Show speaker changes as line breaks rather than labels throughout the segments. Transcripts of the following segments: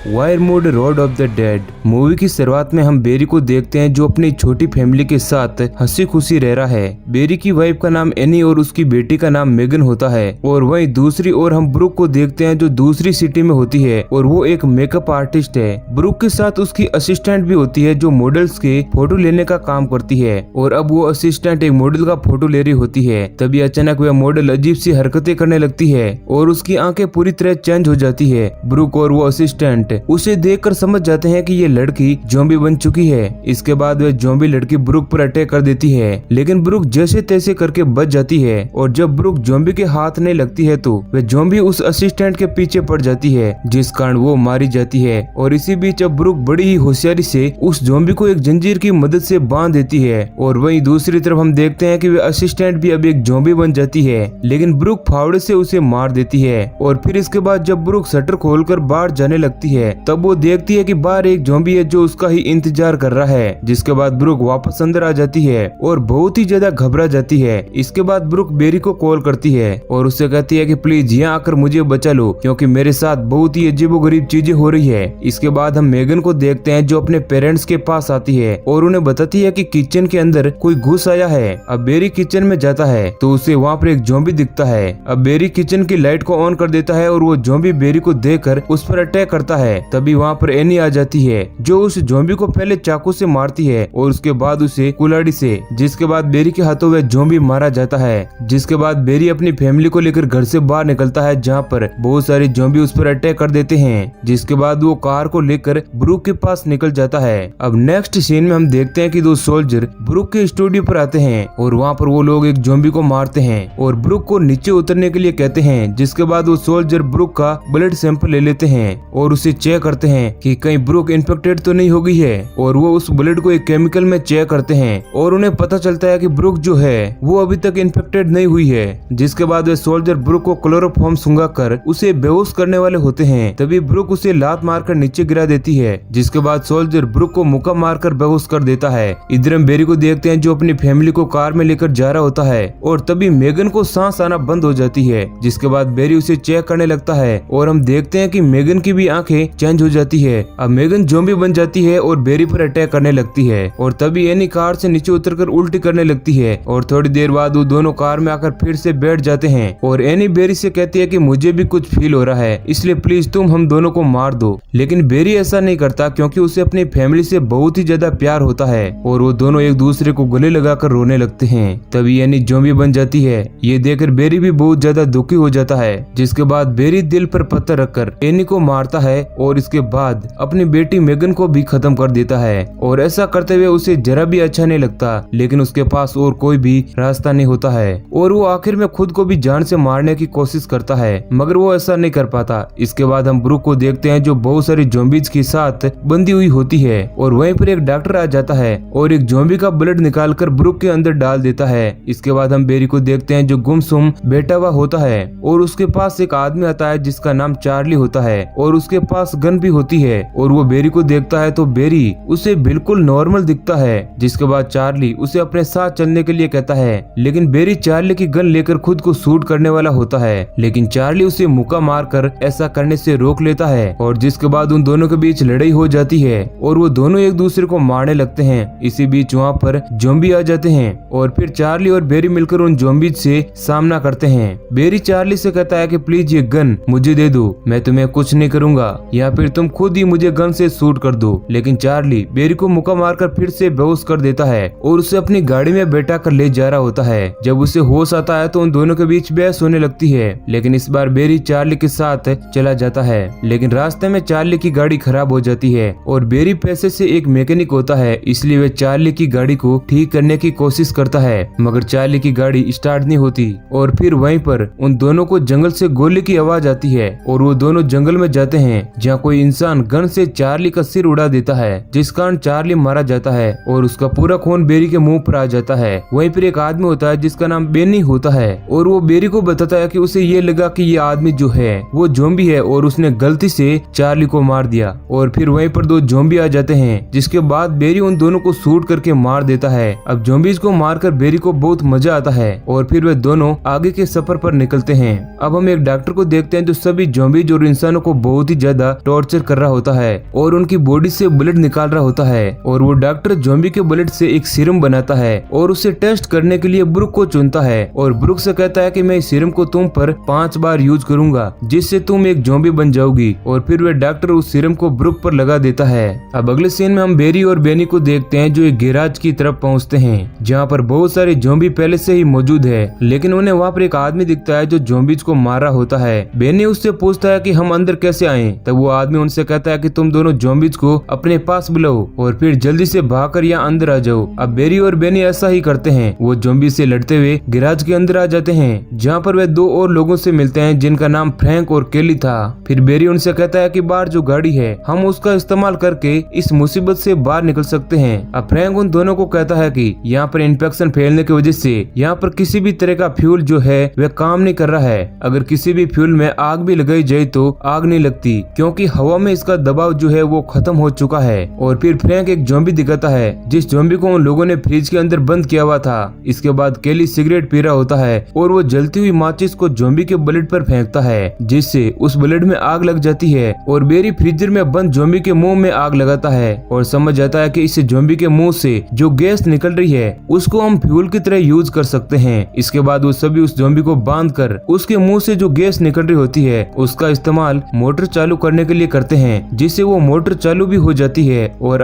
वायरमूड road of the dead. Movie की शुरुआत में हम बेरी को देखते हैं जो अपनी छोटी फैमिली के साथ हंसी खुशी रह रहा है। बेरी की वाइफ का नाम एनी और उसकी बेटी का नाम मेगन होता है। और वहीं दूसरी ओर हम ब्रुक को देखते हैं जो दूसरी सिटी में होती है और वो एक मेकअप आर्टिस्ट है। ब्रुक के साथ उसकी असिस्टेंट भी होती है जो मॉडल्स के फोटो लेने का काम करती है। और अब वो असिस्टेंट एक मॉडल का फोटो ले रही होती है। तभी अचानक वह मॉडल अजीब सी हरकतें करने लगती है और उसकी आंखें पूरी तरह चेंज हो जाती है। ब्रुक और वो असिस्टेंट उसे देखकर समझ जाते हैं कि ये लड़की ज़ॉम्बी बन चुकी है। इसके बाद वह ज़ॉम्बी लड़की ब्रुक पर अटैक कर देती है, लेकिन ब्रुक जैसे तैसे करके बच जाती है। और जब ब्रुक ज़ॉम्बी के हाथ नहीं लगती है तो वह ज़ॉम्बी उस असिस्टेंट के पीछे पड़ जाती है, जिस कारण वो मारी जाती है। और इसी बीच अब ब्रुक बड़ी ही होशियारी से उस ज़ॉम्बी को एक जंजीर की मदद से बांध देती है। और वहीं दूसरी तरफ हम देखते हैं कि वह असिस्टेंट भी अब एक ज़ॉम्बी बन जाती है, लेकिन ब्रुक फावड़े से उसे मार देती है। और फिर इसके बाद जब ब्रुक शटर खोलकर बाहर जाने लगती है तब वो देखती है कि बाहर एक ज़ॉम्बी है जो उसका ही इंतजार कर रहा है। जिसके बाद ब्रुक वापस अंदर आ जाती है और बहुत ही ज्यादा घबरा जाती है। इसके बाद ब्रुक बेरी को कॉल करती है और उससे कहती है कि प्लीज यहाँ आकर मुझे बचा लो, क्योंकि मेरे साथ बहुत ही अजीबोगरीब चीजें हो रही है। इसके बाद हम मेगन को देखते हैं जो अपने पेरेंट्स के पास आती है और उन्हें बताती है कि किचन के अंदर कोई घुस आया है। अब बेरी किचन में जाता है तो उसे वहाँ पर एक ज़ॉम्बी दिखता है। अब बेरी किचन की लाइट को ऑन कर देता है और वो ज़ॉम्बी बेरी को देखकर उस पर अटैक करता है। तभी वहाँ पर एनी आ जाती है जो उस ज़ॉम्बी को पहले चाकू से मारती है और उसके बाद उसे कुल्हाड़ी से, जिसके बाद बेरी के हाथों वह ज़ॉम्बी मारा जाता है। जिसके बाद बेरी अपनी फैमिली को लेकर घर से बाहर निकलता है जहाँ पर बहुत सारे ज़ॉम्बी उस पर अटैक कर देते हैं। जिसके बाद वो कार को लेकर ब्रुक के पास निकल जाता है। अब नेक्स्ट सीन में हम देखते हैं कि दो सोल्जर ब्रुक के स्टूडियो पर आते हैं और वहाँ पर वो लोग एक ज़ॉम्बी को मारते हैं और ब्रुक को नीचे उतरने के लिए कहते हैं। जिसके बाद वो सोल्जर ब्रुक का ब्लड सैंपल ले लेते हैं और उसे चेक करते हैं कि कहीं ब्रुक इन्फेक्टेड तो नहीं हो गई है। और वो उस ब्लड को एक केमिकल में चेक करते हैं और उन्हें पता चलता है कि ब्रुक जो है वो अभी तक इन्फेक्टेड नहीं हुई है। जिसके बाद वे सोल्जर ब्रुक को क्लोरोफॉर्म सुंघाकर उसे बेहोश करने वाले होते हैं। तभी ब्रुक उसे लात मारकर नीचे गिरा देती है। जिसके बाद सोल्जर ब्रुक को मुक्का मारकर बेहोश कर देता है। इधर हम बेरी को देखते हैं जो अपनी फैमिली को कार में लेकर जा रहा होता है और तभी मेगन को सांस आना बंद हो जाती है। जिसके बाद बेरी उसे चेक करने लगता है और हम देखते हैं कि मेगन की भी आंखें चेंज हो जाती है। अब मेगन ज़ॉम्बी बन जाती है और बेरी पर अटैक करने लगती है। और तभी एनी कार से नीचे उतरकर उल्टी करने लगती है और थोड़ी देर बाद वो दोनों कार में आकर फिर से बैठ जाते हैं। और एनी बेरी से कहती है कि मुझे भी कुछ फील हो रहा है, इसलिए प्लीज तुम हम दोनों को मार दो। लेकिन बेरी ऐसा नहीं करता क्योंकि उसे अपनी फैमिली से बहुत ही ज्यादा प्यार होता है और वो दोनों एक दूसरे को गले लगाकर रोने लगते हैं। तभी एनी ज़ॉम्बी बन जाती है। ये देखकर बेरी भी बहुत ज्यादा दुखी हो जाता है। जिसके बाद बेरी दिल पर पत्थर रखकर एनी को मारता है और इसके बाद अपनी बेटी मेगन को भी खत्म कर देता है। और ऐसा करते हुए उसे जरा भी अच्छा नहीं लगता, लेकिन उसके पास और कोई भी रास्ता नहीं होता है और वो आखिर में खुद को भी जान से मारने की कोशिश करता है, मगर वो ऐसा नहीं कर पाता। इसके बाद हम ब्रुक को देखते हैं जो बहुत सारी ज़ॉम्बीज के साथ बंधी हुई होती है और वहीं पर एक डॉक्टर आ जाता है और एक ज़ॉम्बी का ब्लड निकालकर ब्रुक के अंदर डाल देता है। इसके बाद हम बेरी को देखते हैं जो गुमसुम बैठा हुआ होता है और उसके पास एक आदमी आता है जिसका नाम चार्ली होता है और उसके पास गन भी होती है। और वो बेरी को देखता है तो बेरी उसे बिल्कुल नॉर्मल दिखता है। जिसके बाद चार्ली उसे अपने साथ चलने के लिए कहता है, लेकिन बेरी चार्ली की गन लेकर खुद को शूट करने वाला होता है, लेकिन चार्ली उसे मुक्का मारकर ऐसा करने से रोक लेता है। और जिसके बाद उन दोनों के बीच लड़ाई हो जाती है और वो दोनों एक दूसरे को मारने लगते हैं। इसी बीच वहाँ पर ज़ॉम्बी आ जाते हैं और फिर चार्ली और बेरी मिलकर उन ज़ॉम्बीज से सामना करते हैं। बेरी चार्ली से कहता है कि प्लीज ये गन मुझे दे दो, मैं तुम्हें कुछ नहीं करूंगा, या फिर तुम खुद ही मुझे गन से शूट कर दो। लेकिन चार्ली बेरी को मुक्का मारकर फिर से बेहोश कर देता है और उसे अपनी गाड़ी में बैठा कर ले जा रहा होता है। जब उसे होश आता है तो उन दोनों के बीच बहस होने लगती है, लेकिन इस बार बेरी चार्ली के साथ चला जाता है। लेकिन रास्ते में चार्ली की गाड़ी खराब हो जाती है और बेरी पैसे से एक मैकेनिक होता है, इसलिए वह चार्ली की गाड़ी को ठीक करने की कोशिश करता है, मगर चार्ली की गाड़ी स्टार्ट नहीं होती। और फिर वहीं पर उन दोनों को जंगल से गोली की आवाज आती है और वो दोनों जंगल में जाते हैं जहाँ कोई इंसान गन से चार्ली का सिर उड़ा देता है, जिस कारण चार्ली मारा जाता है और उसका पूरा खून बेरी के मुंह पर आ जाता है। वहीं पर एक आदमी होता है जिसका नाम बेनी होता है और वो बेरी को बताता है कि उसे ये लगा कि ये आदमी जो है वो ज़ॉम्बी है और उसने गलती से चार्ली को मार दिया। और फिर वहीं पर दो ज़ॉम्बी आ जाते हैं, जिसके बाद बेरी उन दोनों को शूट करके मार देता है। अब ज़ॉम्बीज को मारकर बेरी को बहुत मजा आता है और फिर वे दोनों आगे के सफर पर निकलते हैं। अब हम एक डॉक्टर को देखते हैं जो सभी ज़ॉम्बीज और इंसानों को बहुत ही ज्यादा टॉर्चर कर रहा होता है और उनकी बॉडी से ब्लड निकाल रहा होता है और वो डॉक्टर ज़ॉम्बी के ब्लड से एक सीरम बनाता है और उसे टेस्ट करने के लिए ब्रुक को चुनता है और ब्रुक से कहता है कि मैं इस सीरम को तुम पर 5 बार यूज करूंगा जिससे तुम एक ज़ॉम्बी बन जाओगी और फिर वे डॉक्टर उस सीरम को ब्रुक पर लगा देता है। अब अगले सीन में हम बेरी और बेनी को देखते हैं जो एक गैराज की तरफ पहुंचते हैं जहां पर बहुत सारे ज़ॉम्बी पहले से ही मौजूद है, लेकिन उन्हें वहां पर एक आदमी दिखता है जो ज़ॉम्बीज को मार रहा होता है। बेनी उससे पूछता है कि हम अंदर कैसे आए, तब वो आदमी उनसे कहता है कि तुम दोनों ज़ॉम्बीज को अपने पास बुलाओ और फिर जल्दी से भागकर यहाँ अंदर आ जाओ। अब बेरी और बेनी ऐसा ही करते हैं, वो ज़ॉम्बी से लड़ते हुए गैराज के अंदर आ जाते हैं जहाँ पर वे 2 और लोगों से मिलते हैं जिनका नाम फ्रैंक और केली था। फिर बेरी उनसे कहता है कि बाहर जो गाड़ी है हम उसका इस्तेमाल करके इस मुसीबत से बाहर निकल सकते हैं। अब फ्रैंक उन दोनों को कहता है कि यहाँ पर इन्फेक्शन फैलने की वजह से यहाँ पर किसी भी तरह का फ्यूल जो है वह काम नहीं कर रहा है। अगर किसी भी फ्यूल में आग भी लगाई जाए तो आग नहीं लगती क्योंकि हवा में इसका दबाव जो है वो खत्म हो चुका है। और फिर फ्रैंक एक ज़ॉम्बी दिखाता है जिस ज़ॉम्बी को उन लोगों ने फ्रिज के अंदर बंद किया हुआ था। इसके बाद केली सिगरेट पी रहा होता है और वो जलती हुई माचिस को ज़ॉम्बी के ब्लड पर फेंकता है जिससे उस ब्लड में आग लग जाती है और बेरी फ्रीजर में बंद ज़ॉम्बी के मुंह में आग लगाता है और समझ जाता है कि इस ज़ॉम्बी के मुंह से जो गैस निकल रही है उसको हम फ्यूल की तरह यूज कर सकते हैं। इसके बाद वो सभी उस ज़ॉम्बी को बांधकर उसके मुंह से जो गैस निकल रही होती है उसका इस्तेमाल मोटर चालू करने के लिए करते हैं जिससे वो मोटर चालू भी हो जाती है। और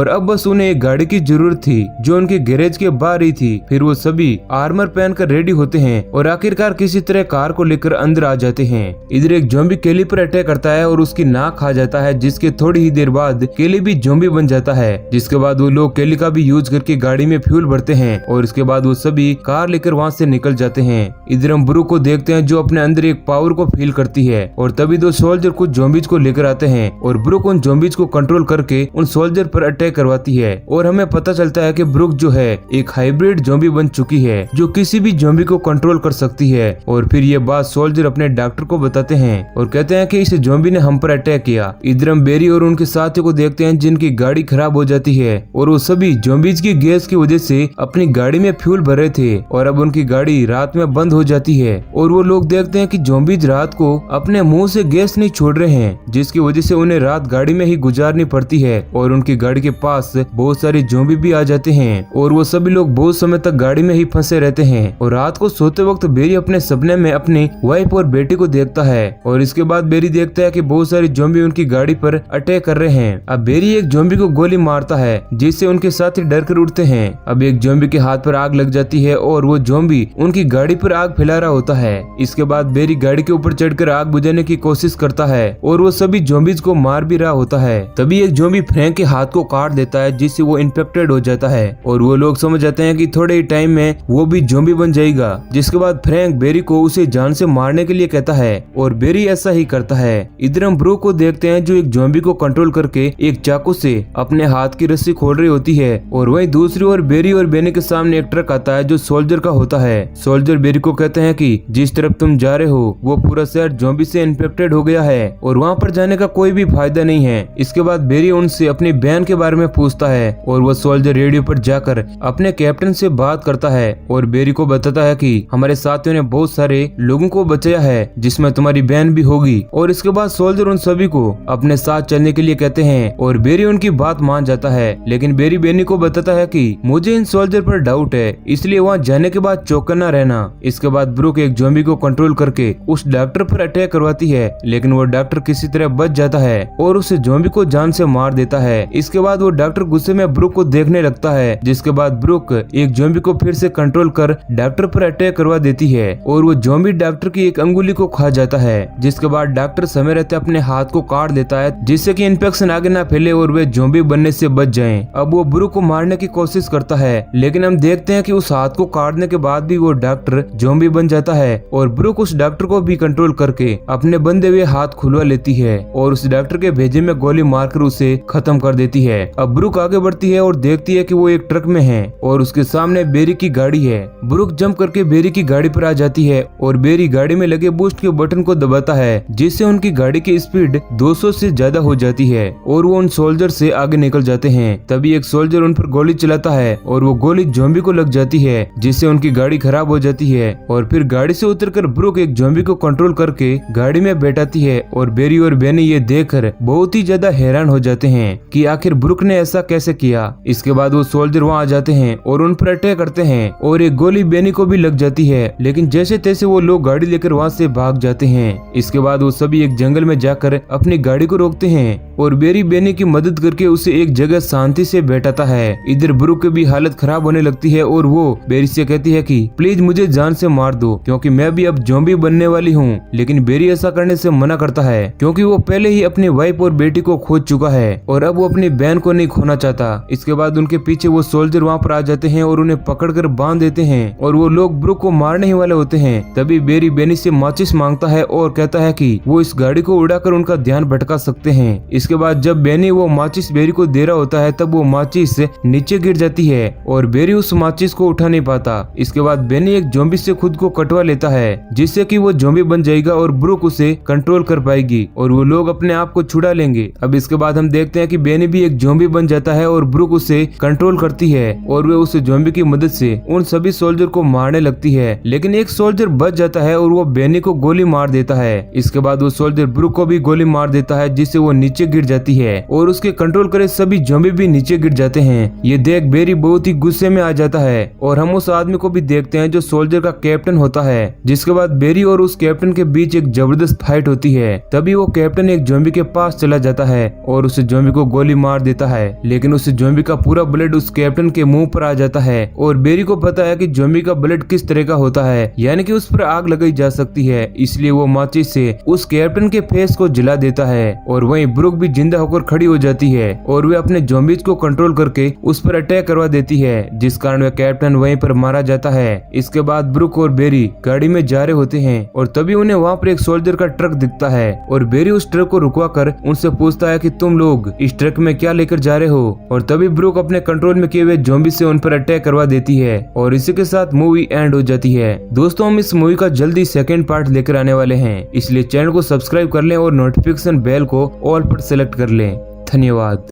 अब बस उन्हें एक गाड़ी की जरूरत थी जो उनके गैरेज के बाहर ही थी। फिर वो सभी आर्मर पहनकर रेडी होते हैं और आखिरकार किसी तरह कार को लेकर अंदर आ जाते हैं। इधर एक ज़ॉम्बी केली पर अटैक करता है और उसकी नाक खा जाता है जिसके थोड़ी ही देर बाद केली भी ज़ॉम्बी बन जाता है। जिसके बाद वो लोग केली का भी यूज करके गाड़ी में फ्यूल भरते हैं और इसके बाद वो सभी कार लेकर वहाँ से निकल जाते हैं। इधर हम ब्रुक को देखते हैं जो अपने अंदर एक पावर को फील करती है और तभी 2 सोल्जर कुछ ज़ॉम्बीज को लेकर आते हैं और ब्रुक उन ज़ॉम्बीज को कंट्रोल करके उन सोल्जर पर अटैक करवाती है और हमें पता चलता है कि ब्रुक जो है एक हाइब्रिड ज़ॉम्बी बन चुकी है जो किसी भी ज़ॉम्बी को कंट्रोल कर सकती है। और फिर ये बात सोल्जर अपने डॉक्टर को बताते हैं और कहते हैं कि इस ज़ॉम्बी ने हम पर अटैक किया। इधर हम बेरी और उनके साथियों को देखते हैं जिनकी गाड़ी खराब हो जाती है और वो सभी ज़ॉम्बीज की गैस की वजह से अपनी गाड़ी में फ्यूल भर रहे थे और अब उनकी गाड़ी रात में बंद हो जाती है और वो लोग देखते हैं कि ज़ॉम्बीज रात को अपने मुंह से गैस नहीं छोड़ रहे हैं जिसकी वजह से उन्हें रात गाड़ी में ही गुजारनी पड़ती है और उनकी गाड़ी के पास बहुत सारे ज़ॉम्बी भी आ जाते हैं और वो सभी लोग बहुत समय तक गाड़ी में ही फंसे रहते हैं। और रात को सोते वक्त बेरी अपने सपने में अपनी वाइफ और बेटी को देखता है और इसके बाद बेरी देखता है कि बहुत सारे ज़ॉम्बी उनकी गाड़ी पर अटैक कर रहे हैं। अब बेरी एक ज़ॉम्बी को गोली मारता है जिससे उनके साथी डर कर उठते हैं। अब एक ज़ॉम्बी के हाथ पर आग लग जाती है और वो ज़ॉम्बी उनकी गाड़ी पर आग फैला रहा होता है। इसके बाद बेरी गाड़ी के ऊपर चढ़कर आग बुझाने की कोशिश करता है और वो सभी ज़ॉम्बीज को मार भी रहा होता है। तभी एक ज़ॉम्बी फ्रैंक के हाथ को काट देता है जिससे वो इन्फेक्टेड हो जाता है और वो लोग समझ जाते हैं कि थोड़े ही टाइम में वो भी ज़ॉम्बी बन जाएगा। जिसके बाद फ्रैंक बेरी को उसे जान से मारने के लिए कहता है और बेरी ऐसा ही करता है। इधर हम ब्रुक को देखते हैं जो एक ज़ॉम्बी को कंट्रोल करके एक चाकू से अपने हाथ की रस्सी खोल रही होती है और वहीं दूसरी ओर बेरी और बेनी के सामने एक ट्रक आता है जो सोल्जर का होता है। सोल्जर बेरी को कहते हैं कि जिस तरफ तुम जा रहे हो वो पूरा शहर ज़ॉम्बी से इन्फेक्टेड हो गया है और वहाँ पर जाने का कोई भी फायदा नहीं है। इसके बाद बेरी उनसे अपनी बहन के बारे में पूछता है और वो सोल्जर रेडियो पर जाकर अपने कैप्टन से बात करता है और बेरी को बताता है कि हमारे साथियों ने बहुत सारे लोगों को बचाया है जिसमें तुम्हारी बहन भी होगी। और इसके बाद सोल्जर उन सभी को अपने साथ चलने के लिए कहते हैं और बेरी उनकी बात मान जाता है। लेकिन बेरी बेनी को बताता है कि मुझे इन सोल्जर पर डाउट है इसलिए वहाँ जाने के बाद चौकन्ना रहना। इसके बाद ब्रुक एक ज़ॉम्बी को कंट्रोल करके उस डॉक्टर पर अटैक करवाती है लेकिन वो डॉक्टर किसी तरह बच जाता है और उस ज़ॉम्बी को जान से मार देता है। इसके बाद वो डॉक्टर गुस्से में ब्रुक को देखने लगता है जिसके बाद ब्रुक एक ज़ॉम्बी को फिर से कंट्रोल कर डॉक्टर पर अटैक करवा देती है और वो ज़ॉम्बी डॉक्टर की एक अंगुली को खा जाता है। जिसके बाद डॉक्टर समय रहते अपने हाथ को काट देता है जिससे कि इन्फेक्शन आगे ना फैले और वे ज़ॉम्बी बनने से बच जाएं। अब वो ब्रुक को मारने की कोशिश करता है लेकिन हम देखते हैं कि उस हाथ को काटने के बाद भी वो डॉक्टर ज़ॉम्बी बन जाता है और ब्रुक उस डॉक्टर को भी कंट्रोल करके अपने बंधे हुए हाथ खुलवा लेती है और उस डॉक्टर के भेजे में गोली मारकर उसे खत्म कर देती है। अब ब्रुक आगे बढ़ती है और देखती है कि वो एक ट्रक में है और उसके सामने बेरी की गाड़ी है। ब्रुक जंप करके बेरी की गाड़ी पर आ जाती है और बेरी गाड़ी में लगे बूस्ट के बटन को दबाता है जिससे उनकी गाड़ी की स्पीड 200 से ज्यादा हो जाती है और वो उन सोल्जर से आगे निकल जाते हैं। तभी एक सोल्जर उन पर गोली चलाता है और वो गोली ज़ॉम्बी को लग जाती है जिससे उनकी गाड़ी खराब हो जाती है और फिर गाड़ी से उतरकर ब्रुक एक ज़ॉम्बी को कंट्रोल करके गाड़ी में बैठाती है और बेरी और बेनी ये देखकर बहुत ही ज्यादा हैरान हो जाते हैं कि आखिर ब्रुक ने ऐसा कैसे किया। इसके बाद वो सोल्जर वहाँ आ जाते हैं और उन पर अटैक करते हैं और एक गोली बेनी को भी लग जाती है, लेकिन जैसे तैसे वो लोग गाड़ी लेकर वहाँ से भाग जाते हैं। इसके बाद वो सभी एक जंगल में जाकर अपनी गाड़ी को रोकते हैं और बेरी बेनी की मदद करके उसे एक जगह शांति से बैठाता है। इधर ब्रुक की भी हालत खराब होने लगती है और वो बेरी से कहती है कि प्लीज मुझे जान से मार दो क्योंकि मैं भी अब ज़ॉम्बी बनने वाली हूँ। लेकिन बेरी ऐसा करने से मना करता है क्योंकि वो पहले ही अपनी वाइफ और बेटी को खो चुका है और अब वो अपनी बहन को नहीं खोना चाहता। इसके बाद उनके पीछे वो सोल्जर वहाँ पर आ जाते हैं और उन्हें पकड़कर बांध देते हैं और वो लोग ब्रुक को मारने ही वाले होते हैं। तभी बेरी बेनी से माचिस मांगता है और कहता है कि वो इस गाड़ी को उड़ाकर उनका ध्यान भटका सकते हैं। इसके बाद जब बेनी वो माचिस बेरी को दे रहा होता है तब वो माचिस नीचे गिर जाती है और बेरी उस माचिस को उठा नहीं पाता। इसके बाद बेनी एक ज़ॉम्बी से खुद को कटवा लेता है जिससे कि वो ज़ॉम्बी बन जाएगा और ब्रुक उसे कंट्रोल कर पाएगी और वो लोग अपने आप को छुड़ा लेंगे। अब इसके बाद हम देखते हैं कि बेनी भी एक ज़ॉम्बी बन जाता है और ब्रुक उसे कंट्रोल करती है और वे उस ज़ॉम्बी की मदद से उन सभी सोल्जर को मारने लगती है, लेकिन एक सोल्जर बच जाता है और वो बेनी को गोली मार देता है। इसके बाद वो सोल्जर ब्रुक को भी गोली मार देता है जिससे वो नीचे गिर जाती है और उसके कंट्रोल करे सभी ज़ॉम्बी भी नीचे गिर जाते हैं। ये देख बेरी बहुत ही गुस्से में आ जाता है और हम उस आदमी को भी देखते हैं जो सोल्जर का कैप्टन होता है। जिसके बाद बेरी और उस कैप्टन के बीच एक जबरदस्त फाइट होती है। तभी वो कैप्टन एक ज़ॉम्बी के पास चला जाता है और उस ज़ॉम्बी को गोली मार देता है, लेकिन उस ज़ॉम्बी का पूरा ब्लड उस कैप्टन के मुंह पर आ जाता है और बेरी को पता है कि ज़ॉम्बी का ब्लड किस तरह का होता है, यानी कि उस पर आग लगाई जा सकती है। इसलिए वो माचिस से उस कैप्टन के फेस को जला देता है और वहीं ब्रुक भी जिंदा होकर खड़ी हो जाती है और वे अपने ज़ॉम्बीज को कंट्रोल करके उस पर अटैक करवा देती है, जिस कारण वह कैप्टन वहीं पर मारा जाता है। इसके बाद ब्रुक और बेरी गाड़ी में जा रहे होते हैं और तभी उन्हें वहाँ पर एक सोल्जर का ट्रक दिखता है और बेरी उस ट्रक को रुकवा कर उनसे पूछता है कि तुम लोग इस ट्रक में क्या लेकर जा रहे हो, और तभी ब्रुक अपने कंट्रोल में किए हुए ज़ॉम्बी से उन पर अटैक करवा देती है और इसी के साथ मूवी एंड हो जाती है। दोस्तों हम इस मूवी का जल्दी सेकंड पार्ट लेकर आने वाले हैं, इसलिए चैनल को सब्सक्राइब कर लें और नोटिफिकेशन बेल को ऑल पर सेलेक्ट कर लें। धन्यवाद।